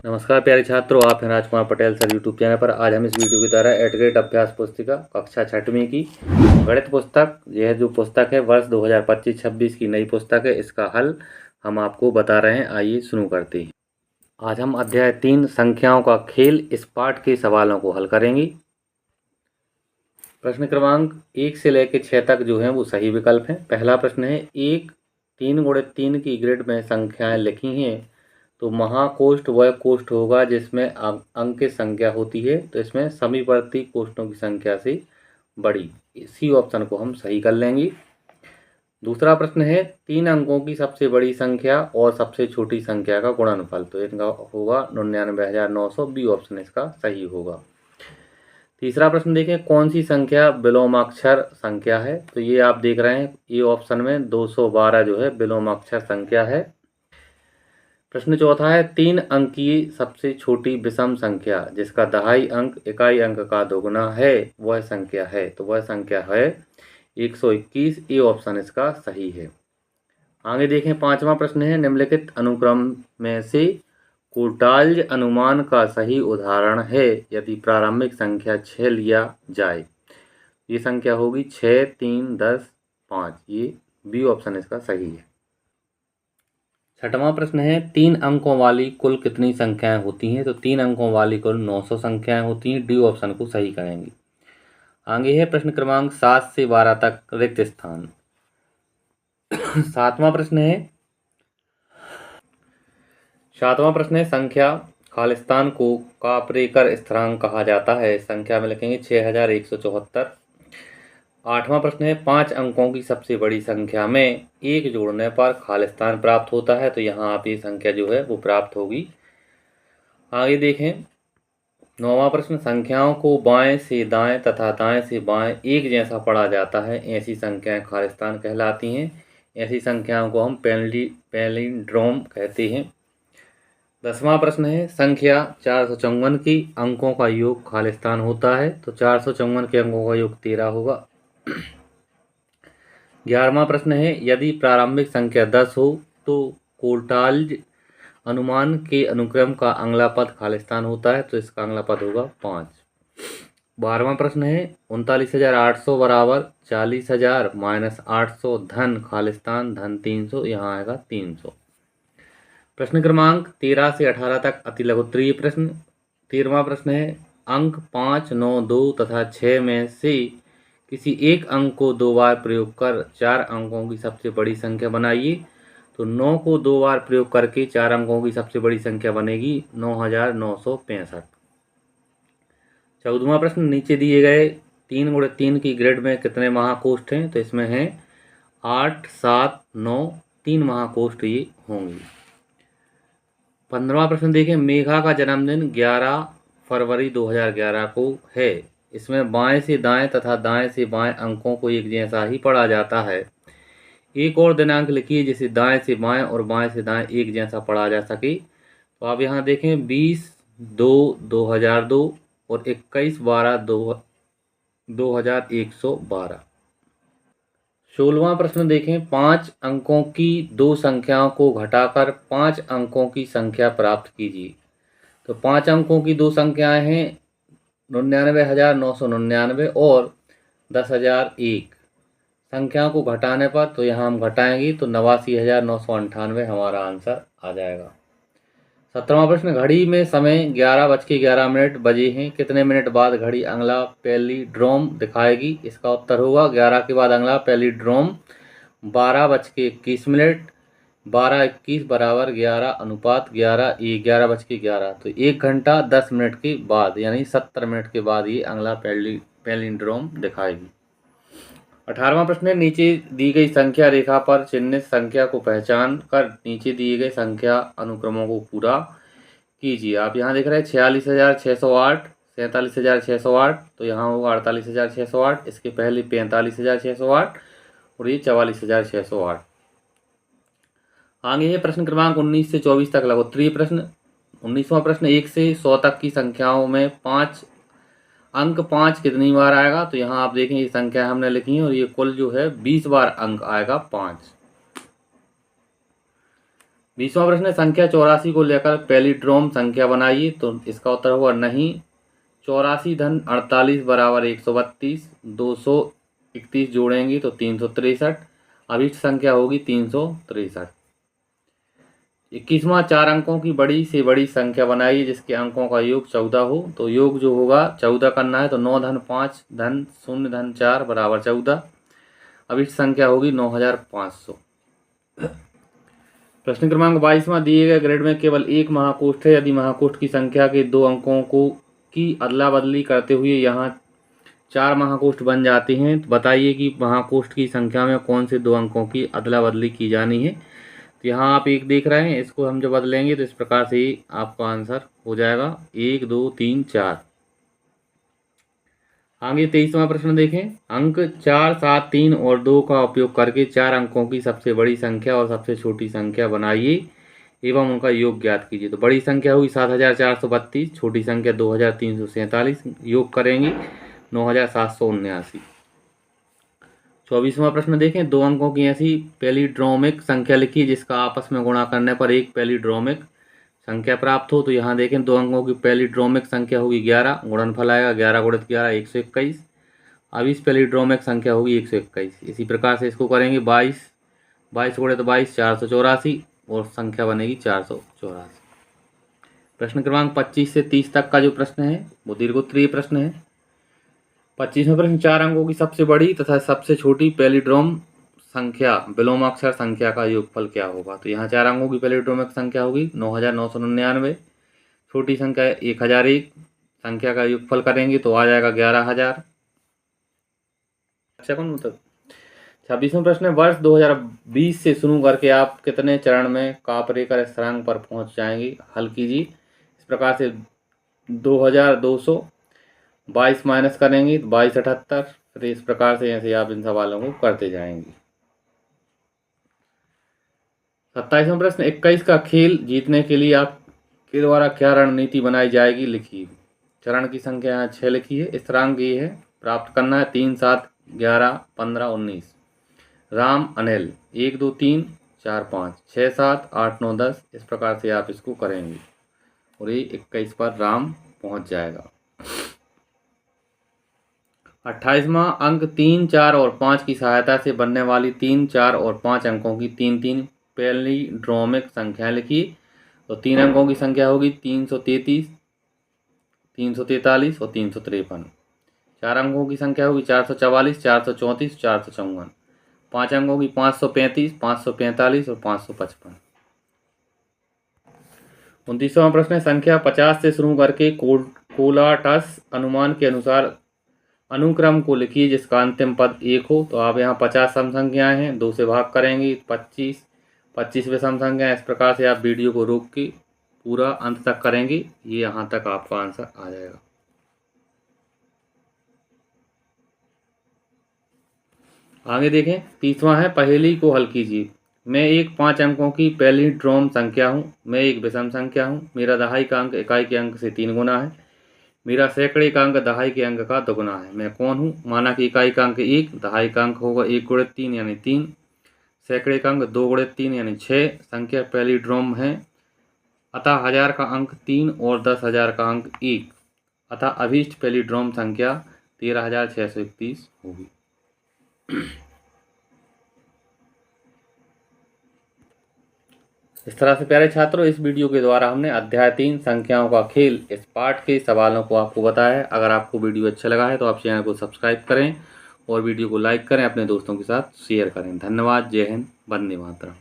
नमस्कार प्यारे छात्रों, आप हैं Rajkumar Patel sir YouTube channel पर। आज हम इस वीडियो के द्वारा एट ग्रेड अभ्यास पुस्तिका कक्षा 6वीं की गणित पुस्तक, यह जो पुस्तक है वर्ष 2025-26 की नई पुस्तक है, इसका हल हम आपको बता रहे हैं। आइए शुरू करते हैं। आज हम अध्याय 3 संख्याओं का खेल इस पाठ के सवालों को हल करेंगे। प्रश्न क्रमांक 1 से लेकर 6 तक जो है वो सही विकल्प हैं। पहला प्रश्न है, एक 3 × 3 की ग्रिड में संख्याएं लिखी हैं तो महाकोष्ठ वह कोष्ठ होगा जिसमें अंक की संख्या होती है, तो इसमें समीवर्ती कोष्ठों की संख्या से बड़ी। इसी ऑप्शन को हम सही कर लेंगे। दूसरा प्रश्न है, 3 अंकों की सबसे बड़ी संख्या और सबसे छोटी संख्या का गुणनफल, तो इनका होगा 99,900। बी ऑप्शन इसका सही होगा। तीसरा प्रश्न देखें, कौन सी संख्या विलोमाक्षर संख्या है, तो ये आप देख रहे हैं ए ऑप्शन में 212 जो है विलोमाक्षर संख्या है। प्रश्न चौथा है, 3 अंकीय सबसे छोटी विषम संख्या जिसका दहाई अंक इकाई अंक का दोगुना है वह संख्या है, तो वह संख्या है 121। ए ऑप्शन इसका सही है। आगे देखें, पांचवा प्रश्न है, निम्नलिखित अनुक्रम में से कोटाल्ज अनुमान का सही उदाहरण है यदि प्रारंभिक संख्या 6 लिया जाए। ये संख्या होगी 6, 3, 10, 5। ये बी ऑप्शन इसका सही है। छठवां प्रश्न है, 3 अंकों वाली कुल कितनी संख्याएं होती हैं, तो 3 अंकों वाली कुल 900 संख्याएं होती हैं। डी ऑप्शन को सही करेंगे। आगे है प्रश्न क्रमांक 7 से 12 तक रिक्त स्थान। सातवां प्रश्न है, संख्या खालिस्तान को कापरेकर स्थिरांक कहा जाता है। संख्या में लिखेंगे 6174। आठवां प्रश्न है, 5 अंकों की सबसे बड़ी संख्या में 1 जोड़ने पर खालिस्तान प्राप्त होता है, तो यहाँ आप ये संख्या जो है वो प्राप्त होगी। आगे देखें, 9वां प्रश्न, संख्याओं को बाएं से दाएं तथा दाएं से बाएं एक जैसा पढ़ा जाता है, ऐसी संख्याएं खालिस्तान कहलाती हैं। ऐसी संख्याओं को हम पैलिंड्रोम कहते हैं। 10वां प्रश्न है, संख्या 454 की अंकों का योग खालिस्तान होता है, तो 454 के अंकों का योग 13 होगा। 11वां प्रश्न है, यदि प्रारंभिक संख्या 10 हो तो कोटाल्ज अनुमान के अनुक्रम का अगला पद खालिस्तान होता है, तो इसका अगला पद होगा 5। 12वां प्रश्न है, 39,800 बराबर 40,000 माइनस 800 धन खालिस्तान धन 300, यहाँ आएगा 300। प्रश्न क्रमांक 13 से 18 तक अति लघुत्तरीय प्रश्न। 13वां प्रश्न है, अंक 5, 9, 2 तथा 6 में से किसी एक अंक को 2 बार प्रयोग कर 4 अंकों की सबसे बड़ी संख्या बनाइए। तो 9 को 2 बार प्रयोग करके 4 अंकों की सबसे बड़ी संख्या बनेगी 9,965। 14वां प्रश्न, नीचे दिए गए 3 × 3 की ग्रिड में कितने महाकोष्ठ हैं, तो इसमें हैं 8, 7, 9, 3 महाकोष्ठ ये होंगे। 15वां प्रश्न देखें, मेघा का जन्मदिन 11 फरवरी 2011 को है। इसमें बाएं से दाएं तथा दाएं से बाएं अंकों को एक जैसा ही पढ़ा जाता है। एक और दिनांक लिखिए जिसे दाएं से बाएं और बाएं से दाएं एक जैसा पढ़ा जा सके। तो आप यहाँ देखें 20/2/2002 और 21/12/2112। 16वां प्रश्न देखें, 5 अंकों की 2 संख्याओं को घटाकर 5 अंकों की संख्या प्राप्त कीजिए। तो 5 अंकों की 2 संख्याएं हैं 99,999 और 10,001। संख्याओं को घटाने पर तो यहाँ हम घटाएंगे तो 89,998 हमारा आंसर आ जाएगा। 17वां प्रश्न, घड़ी में समय 11:11 बजे हैं, कितने मिनट बाद घड़ी अगला पैलिड्रोम दिखाएगी। इसका उत्तर होगा 11 के बाद अगला पैलिड्रोम 12:21, 12:21 बराबर 11 अनुपात 11, 11:11। तो 1 घंटा 10 मिनट के बाद यानी 70 मिनट के बाद ये अगला पैलिड्रोम दिखाएगी। 18वां प्रश्न है, नीचे दी गई संख्या रेखा पर चिन्हित संख्या को पहचान कर नीचे दिए गए संख्या अनुक्रमों को पूरा कीजिए। आप यहाँ देख रहे हैं 46,608, 47,608, तो यहाँ होगा 48,608, इसके पहले 45,608 और ये 44,608। आगे है प्रश्न क्रमांक 19 से 24 तक लघुत्तरीय प्रश्न। 19वां प्रश्न, 1 से 100 तक की संख्याओं में 5 अंक 5 कितनी बार आएगा, तो यहाँ आप देखें ये संख्या हमने लिखी है और ये कुल जो है 20 बार अंक आएगा 5। 20वां प्रश्न है संख्या 84 को लेकर पैलिड्रोम संख्या बनाइए। तो इसका उत्तर होगा नहीं। 84 धन 48 बराबर 132, 231 जोड़ेंगे तो 363, अभिष्ट संख्या होगी 363। 21वां 4 अंकों की बड़ी से बड़ी संख्या बनाइए जिसके अंकों का योग 14 हो। तो योग जो होगा 14 करना है, तो 9 धन 5 धन 0 धन 4 बराबर 14, अभिष्ट संख्या होगी 9500। प्रश्न क्रमांक 22वां दिए गए ग्रेड में केवल एक महाकोष्ठ है। यदि महाकोष्ठ की संख्या के 2 अंकों को की अदला बदली करते हुए यहाँ 4 महाकोष्ठ बन जाते हैं, तो बताइए कि महाकोष्ठ की संख्या में कौन से 2 अंकों की अदला बदली की जानी है। तो यहाँ आप एक देख रहे हैं, इसको हम जब बदलेंगे तो इस प्रकार से ही आपका आंसर हो जाएगा 1 2 3 4। आगे 23वां प्रश्न देखें। अंक 4 7 3 और 2 का उपयोग करके 4 अंकों की सबसे बड़ी संख्या और सबसे छोटी संख्या बनाइए एवं उनका योग ज्ञात कीजिए। तो बड़ी संख्या हुई 7432, छोटी संख्या 2347, योग करेंगे 9779। 24वां प्रश्न देखें। 2 अंकों की ऐसी पैलिड्रोमिक संख्या लिखिए जिसका आपस में गुणा करने पर एक पैलिड्रोमिक संख्या प्राप्त हो। तो यहाँ देखें 2 अंकों की पैलिड्रोमिक संख्या होगी 11, गुणनफल आएगा 11 गुणित 11 121, अब इस पैलिड्रोमिक संख्या होगी 121। इसी प्रकार से इसको करेंगे 22 गुणित 22 484 और संख्या बनेगी 484। प्रश्न क्रमांक 25 से 30 तक का जो प्रश्न है वो दीर्घोत्तरीय प्रश्न है। 25वां प्रश्न 4 अंकों की सबसे बड़ी तथा सबसे छोटी पैलिड्रोम संख्या विलोमाक्षर संख्या का योगफल क्या होगा। तो यहाँ 4 अंकों की पैलिड्रोमिक संख्या होगी 9999, छोटी संख्या 1001, संख्या का योगफल करेंगे तो आ जाएगा 11000। 26वां प्रश्न है। वर्ष 2020 से शुरू करके आप कितने चरण में कापरेकर स्थिरांक पर पहुंच जाएंगे, हल कीजिए। इस प्रकार से 2200, 22 माइनस करेंगे तो 2278, फिर इस प्रकार से ऐसे आप इन सवालों को करते जाएंगे। 27वां प्रश्न। 21 का खेल जीतने के लिए आपके द्वारा क्या रणनीति बनाई जाएगी, लिखिए। चरण की संख्या यहाँ 6 लिखी है। स्थिरांक ये है, प्राप्त करना है 3 7 11 15 19। राम अनिल 1 2 3 4 5 6 7 8 9 10, इस प्रकार से आप इसको करेंगे और ये 21 पर राम पहुंच जाएगा। 28वां अंक 3 4 और 5 की सहायता से बनने वाली 3 4 और 5 अंकों की 3 3 पैलिड्रोमिक संख्याएं लिखिए। तो 3 अंकों की संख्या होगी 333, 343 और 353। 4 अंकों की संख्या होगी 444, 434, 454। 5 अंकों की 535, 545 और 555। 29वां प्रश्न है। संख्या 50 से शुरू करके कोलाटस अनुमान के अनुसार अनुक्रम को लिखिए जिसका अंतिम पद 1 हो। तो आप यहाँ 50 सम संख्याएं हैं, 2 से भाग करेंगे 25, 25वें सम संख्या। इस प्रकार से आप वीडियो को रोक के पूरा अंत तक करेंगे, ये यहाँ तक आपका आंसर आ जाएगा। आगे देखें। 30वां है, पहेली को हल कीजिए। मैं एक 5 अंकों की पैलिड्रोम संख्या हूँ। मैं एक विषम संख्या हूँ। मेरा दहाई का अंक इकाई के अंक से 3 गुना है। मेरा सैकड़े का अंक दहाई के अंक का दोगुना है। मैं कौन हूँ। माना कि इकाई का अंक 1, दहाई का अंक होगा 1 गुणित 3 यानी 3, सैकड़े का अंक 2 गुणित 3 यानी 6। संख्या पैलिड्रोम है, अतः 1000 का अंक 3 और 10,000 का अंक 1, अतः अभीष्ट पैलिड्रोम संख्या 13,631 होगी। इस तरह से प्यारे छात्रों, इस वीडियो के द्वारा हमने अध्याय 3 संख्याओं का खेल इस पाठ के सवालों को आपको बताया है। अगर आपको वीडियो अच्छा लगा है तो आप चैनल को सब्सक्राइब करें और वीडियो को लाइक करें, अपने दोस्तों के साथ शेयर करें। धन्यवाद। जय हिंद, वंदे मातरम।